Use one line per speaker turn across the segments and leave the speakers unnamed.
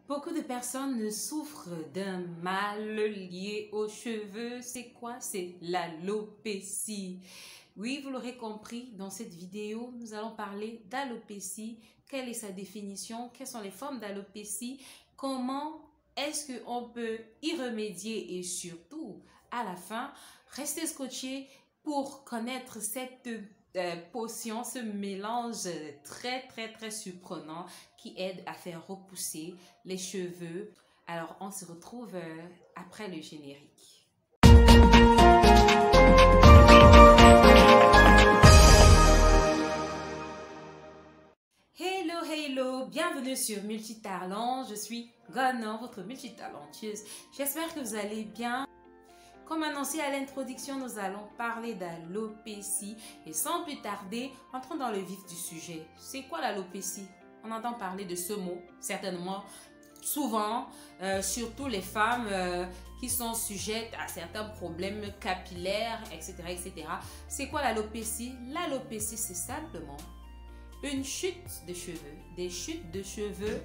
Beaucoup de personnes souffrent d'un mal lié aux cheveux. C'est quoi? C'est l'alopécie. Oui, vous l'aurez compris, dans cette vidéo, nous allons parler d'alopécie. Quelle est sa définition? Quelles sont les formes d'alopécie? Comment est-ce qu'on peut y remédier? Et surtout, à la fin, restez scotchés pour connaître cette potion, ce mélange très surprenant qui aide à faire repousser les cheveux. Alors, on se retrouve après le générique. Hello, bienvenue sur Multitalent. Je suis Ghana, votre multitalentueuse. J'espère que vous allez bien. Comme annoncé à l'introduction, nous allons parler d'alopécie et sans plus tarder, entrons dans le vif du sujet. C'est quoi l'alopécie? On entend parler de ce mot, certainement, souvent, surtout les femmes qui sont sujettes à certains problèmes capillaires, etc. C'est quoi l'alopécie? L'alopécie, c'est simplement une chute de cheveux, des chutes de cheveux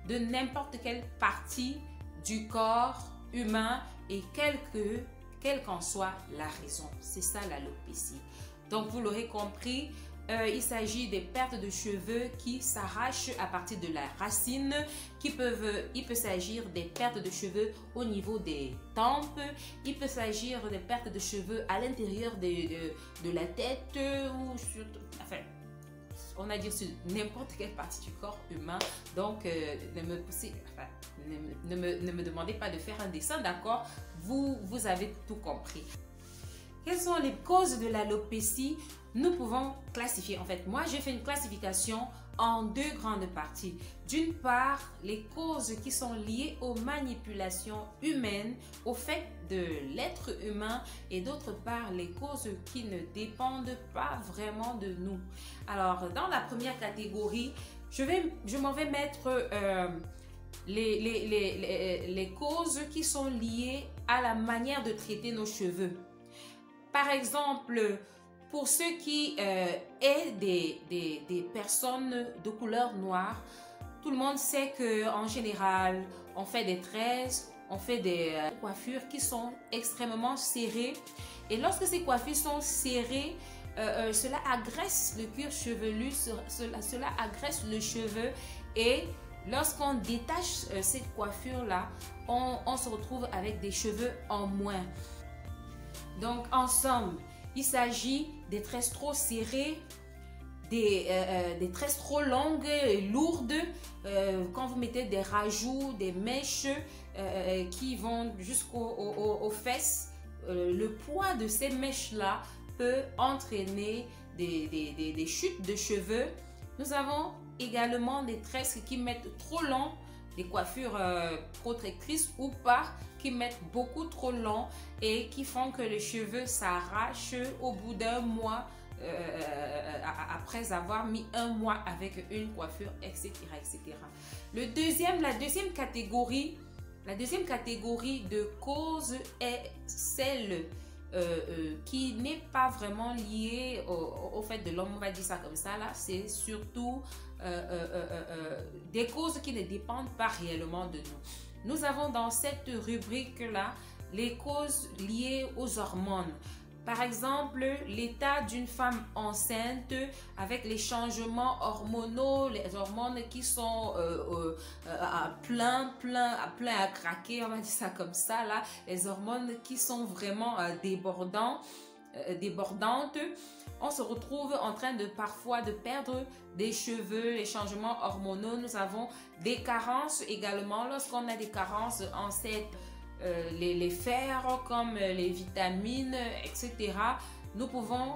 de n'importe quelle partie du corps humain et quelle qu'en soit la raison. C'est ça l'alopécie. Donc vous l'aurez compris, il s'agit des pertes de cheveux qui s'arrachent à partir de la racine, il peut s'agir des pertes de cheveux au niveau des tempes, il peut s'agir des pertes de cheveux à l'intérieur de la tête, ou sur, enfin, on a dit sur n'importe quelle partie du corps humain. Donc, ne me demandez pas de faire un dessin, d'accord? Vous avez tout compris. Quelles sont les causes de l'alopécie? Nous pouvons classifier. En fait, moi, j'ai fait une classification en deux grandes parties. D'une part, les causes qui sont liées aux manipulations humaines, au fait de l'être humain, et d'autre part, les causes qui ne dépendent pas vraiment de nous. Alors, dans la première catégorie, je m'en vais mettre les causes qui sont liées à la manière de traiter nos cheveux. Par exemple, pour ceux qui est des personnes de couleur noire, tout le monde sait qu'en général, on fait des tresses, on fait des coiffures qui sont extrêmement serrées. Et lorsque ces coiffures sont serrées, cela agresse le cuir chevelu, cela agresse le cheveu. Et lorsqu'on détache cette coiffure-là, on se retrouve avec des cheveux en moins. Donc, en somme, il s'agit des tresses trop serrées, des tresses trop longues et lourdes. Quand vous mettez des rajouts, des mèches qui vont jusqu'aux fesses, le poids de ces mèches-là peut entraîner des chutes de cheveux. Nous avons également des tresses qui mettent trop long, des coiffures protectrices ou pas, qui mettent beaucoup trop long et qui font que les cheveux s'arrachent au bout d'un mois, après avoir mis un mois avec une coiffure, etc. La deuxième catégorie de causes est celle qui n'est pas vraiment liée au fait de l'homme, on va dire ça comme ça là. C'est surtout des causes qui ne dépendent pas réellement de nous. Nous avons dans cette rubrique-là les causes liées aux hormones. Par exemple, l'état d'une femme enceinte avec les changements hormonaux, les hormones qui sont à plein à craquer, on va dire ça comme ça là, les hormones qui sont vraiment débordantes. On se retrouve en train parfois de perdre des cheveux, les changements hormonaux. Nous avons des carences également. Lorsqu'on a des carences en les fers comme les vitamines, etc. Nous pouvons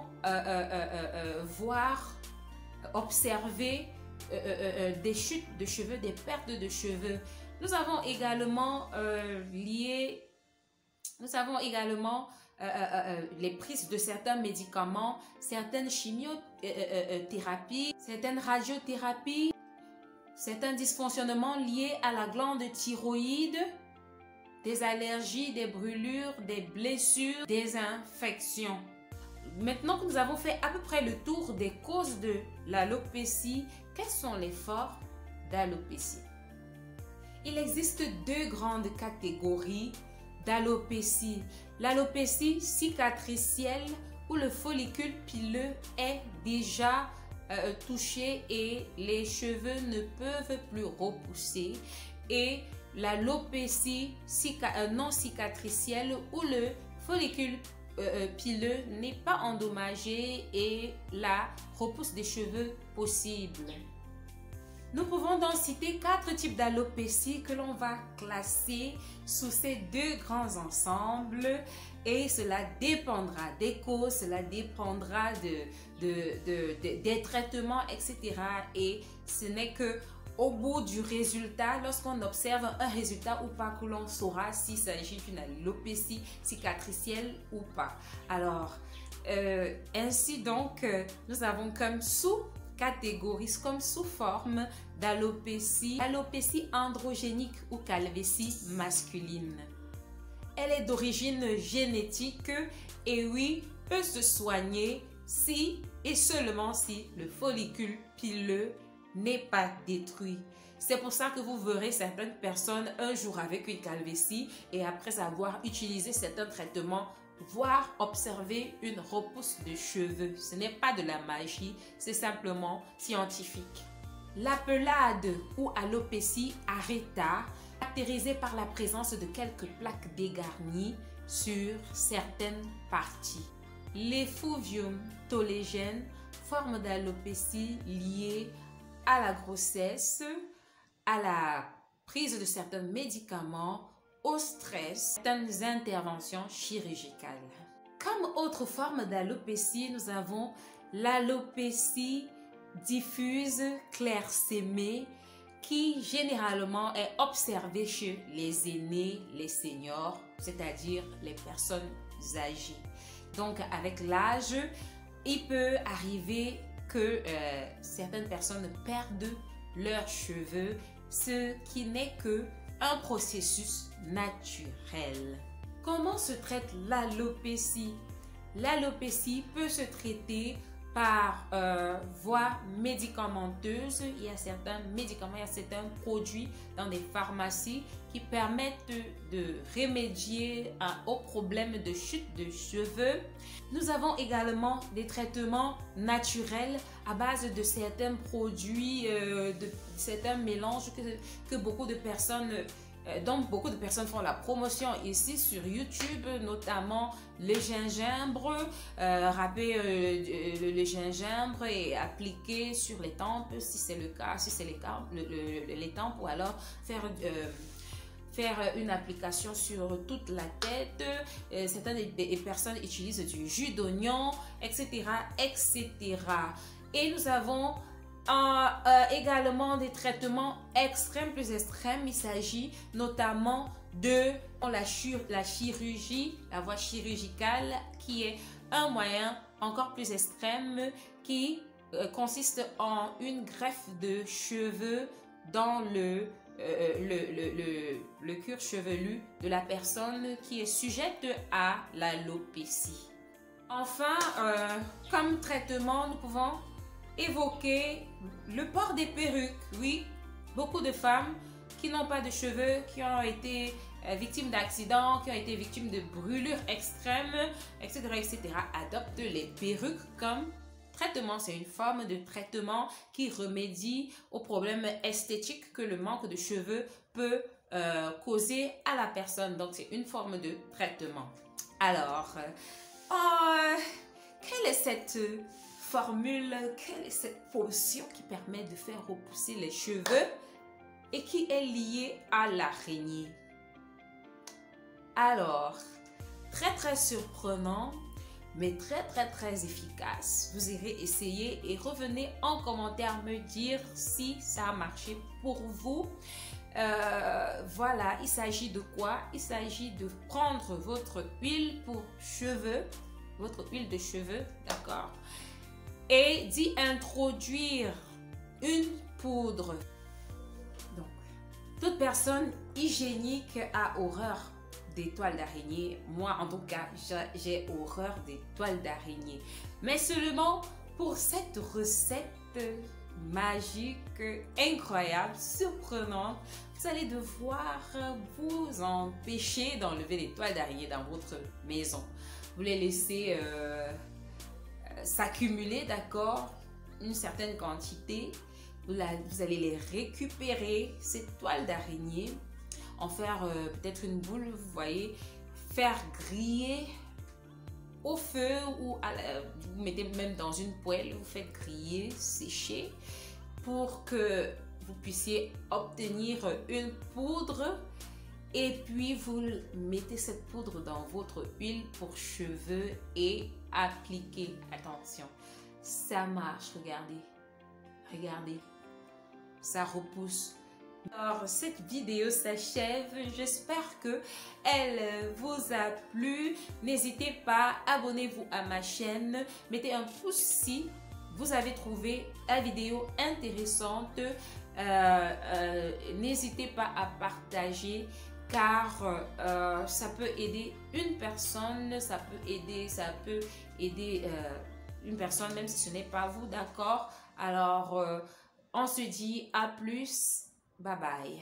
observer des chutes de cheveux, des pertes de cheveux. Nous avons également les prises de certains médicaments, certaines chimiothérapies, certaines radiothérapies, certains dysfonctionnements liés à la glande thyroïde, des allergies, des brûlures, des blessures, des infections. Maintenant que nous avons fait à peu près le tour des causes de l'alopécie, quelles sont les formes d'alopécie? Il existe deux grandes catégories d'alopécie. L'alopécie cicatricielle où le follicule pileux est déjà touché et les cheveux ne peuvent plus repousser, et l'alopécie non cicatricielle où le follicule pileux n'est pas endommagé et la repousse des cheveux possible. Nous pouvons donc citer 4 types d'alopécie que l'on va classer sous ces deux grands ensembles, et cela dépendra des causes, cela dépendra des traitements, etc. Et ce n'est que au bout du résultat, lorsqu'on observe un résultat ou pas, que l'on saura s'il s'agit d'une alopécie cicatricielle ou pas. Alors, ainsi donc, nous avons comme sous-catégorie, comme sous-forme d'alopécie, l'alopécie androgénique ou calvitie masculine. Elle est d'origine génétique et oui, peut se soigner si et seulement si le follicule pileux n'est pas détruit. C'est pour ça que vous verrez certaines personnes un jour avec une calvitie et après avoir utilisé certains traitements, voir observer une repousse de cheveux. Ce n'est pas de la magie, c'est simplement scientifique. La pelade ou alopécie aréata, caractérisée par la présence de quelques plaques dégarnies sur certaines parties. L'effuvium tollégène, forme d'alopécie liée à la grossesse, à la prise de certains médicaments, au stress, certaines interventions chirurgicales. Comme autre forme d'alopécie, nous avons l'alopécie diffuse clairsémée qui généralement est observée chez les aînés, les seniors, c'est-à-dire les personnes âgées. Donc avec l'âge, il peut arriver que certaines personnes perdent leurs cheveux, ce qui n'est que un processus naturel. Comment se traite l'alopécie? L'alopécie peut se traiter par voie médicamenteuse. Il y a certains médicaments, il y a certains produits dans des pharmacies qui permettent de remédier aux problèmes de chute de cheveux. Nous avons également des traitements naturels à base de certains produits, de certains mélanges que beaucoup de personnes dont beaucoup de personnes font la promotion ici sur YouTube, notamment le gingembre, râper le gingembre et appliquer sur les tempes si c'est le cas, les tempes, ou alors faire une application sur toute la tête. Certaines des personnes utilisent du jus d'oignon, etc., etc. Et nous avons également des traitements extrêmes, plus extrêmes. Il s'agit notamment de la chirurgie, la voie chirurgicale, qui est un moyen encore plus extrême qui consiste en une greffe de cheveux dans le cuir chevelu de la personne qui est sujette à l'alopécie. Enfin, comme traitement, nous pouvons évoquer le port des perruques. Oui, beaucoup de femmes qui n'ont pas de cheveux, qui ont été victimes d'accidents, qui ont été victimes de brûlures extrêmes, etc., etc., adoptent les perruques comme traitement. C'est une forme de traitement qui remédie aux problèmes esthétiques que le manque de cheveux peut causer à la personne. Donc, c'est une forme de traitement. Alors, quelle est cette formule, quelle est cette potion qui permet de faire repousser les cheveux et qui est liée à l'araignée? Alors, très surprenant, mais très efficace. Vous irez essayer et revenez en commentaire me dire si ça a marché pour vous. Voilà, il s'agit de quoi? Il s'agit de prendre votre huile pour cheveux, votre huile de cheveux, d'accord, et d'y introduire une poudre. Donc, toute personne hygiénique a horreur des toiles d'araignée. Moi, en tout cas, j'ai horreur des toiles d'araignée. Mais seulement pour cette recette magique, incroyable, surprenante. Vous allez devoir vous empêcher d'enlever les toiles d'araignée dans votre maison. Vous les laissez s'accumuler, d'accord, une certaine quantité. Vous allez les récupérer, ces toiles d'araignée, en faire peut-être une boule, vous voyez, faire griller au feu ou vous mettez même dans une poêle, vous faites griller, sécher pour que vous puissiez obtenir une poudre et puis vous mettez cette poudre dans votre huile pour cheveux et appliquez. Attention, ça marche, regardez, regardez, ça repousse. Alors, cette vidéo s'achève. J'espère que elle vous a plu. N'hésitez pas, abonnez-vous à ma chaîne. Mettez un pouce si vous avez trouvé la vidéo intéressante. N'hésitez pas à partager car ça peut aider une personne. Ça peut aider une personne même si ce n'est pas vous, d'accord? Alors, on se dit à plus. Bye bye.